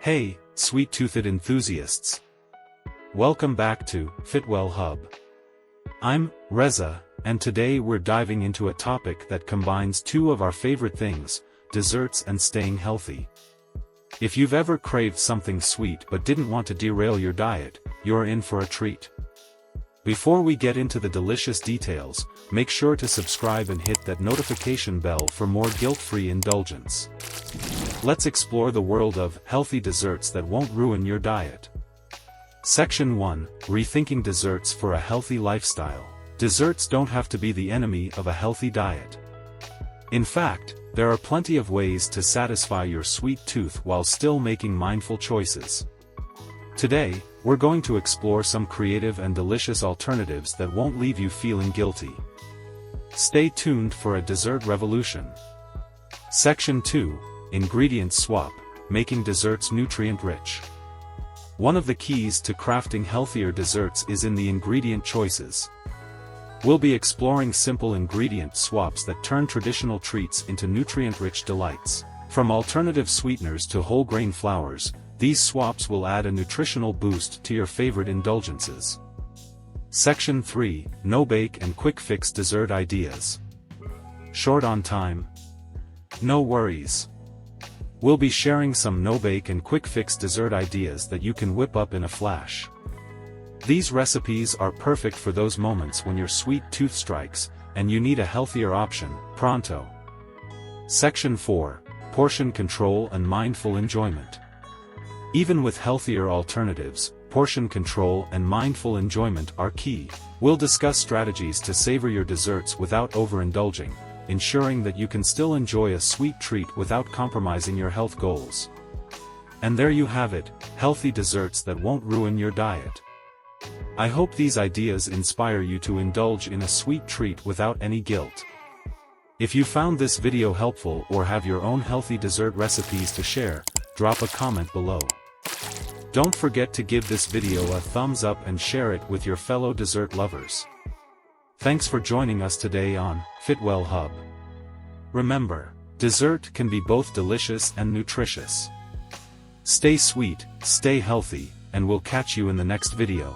Hey, sweet-toothed enthusiasts! Welcome back to Fitwell Hub. I'm Reza, and today we're diving into a topic that combines two of our favorite things, desserts and staying healthy. If you've ever craved something sweet but didn't want to derail your diet, you're in for a treat. Before we get into the delicious details, make sure to subscribe and hit that notification bell for more guilt-free indulgence. Let's explore the world of healthy desserts that won't ruin your diet. Section 1: Rethinking desserts for a healthy lifestyle. Desserts don't have to be the enemy of a healthy diet. In fact, there are plenty of ways to satisfy your sweet tooth while still making mindful choices. Today, we're going to explore some creative and delicious alternatives that won't leave you feeling guilty. Stay tuned for a dessert revolution. Section 2: Ingredient Swap, Making Desserts Nutrient-Rich. One of the keys to crafting healthier desserts is in the ingredient choices. We'll be exploring simple ingredient swaps that turn traditional treats into nutrient-rich delights. From alternative sweeteners to whole grain flours, these swaps will add a nutritional boost to your favorite indulgences. Section 3: No-Bake and Quick-Fix Dessert Ideas. Short on time? No worries. We'll be sharing some no-bake and quick-fix dessert ideas that you can whip up in a flash. These recipes are perfect for those moments when your sweet tooth strikes, and you need a healthier option, pronto. Section 4: Portion Control and Mindful Enjoyment. Even with healthier alternatives, portion control and mindful enjoyment are key. We'll discuss strategies to savor your desserts without overindulging, ensuring that you can still enjoy a sweet treat without compromising your health goals. And there you have it, healthy desserts that won't ruin your diet. I hope these ideas inspire you to indulge in a sweet treat without any guilt. If you found this video helpful or have your own healthy dessert recipes to share, drop a comment below. Don't forget to give this video a thumbs up and share it with your fellow dessert lovers. Thanks for joining us today on Fitwell Hub. Remember, dessert can be both delicious and nutritious. Stay sweet, stay healthy, and we'll catch you in the next video.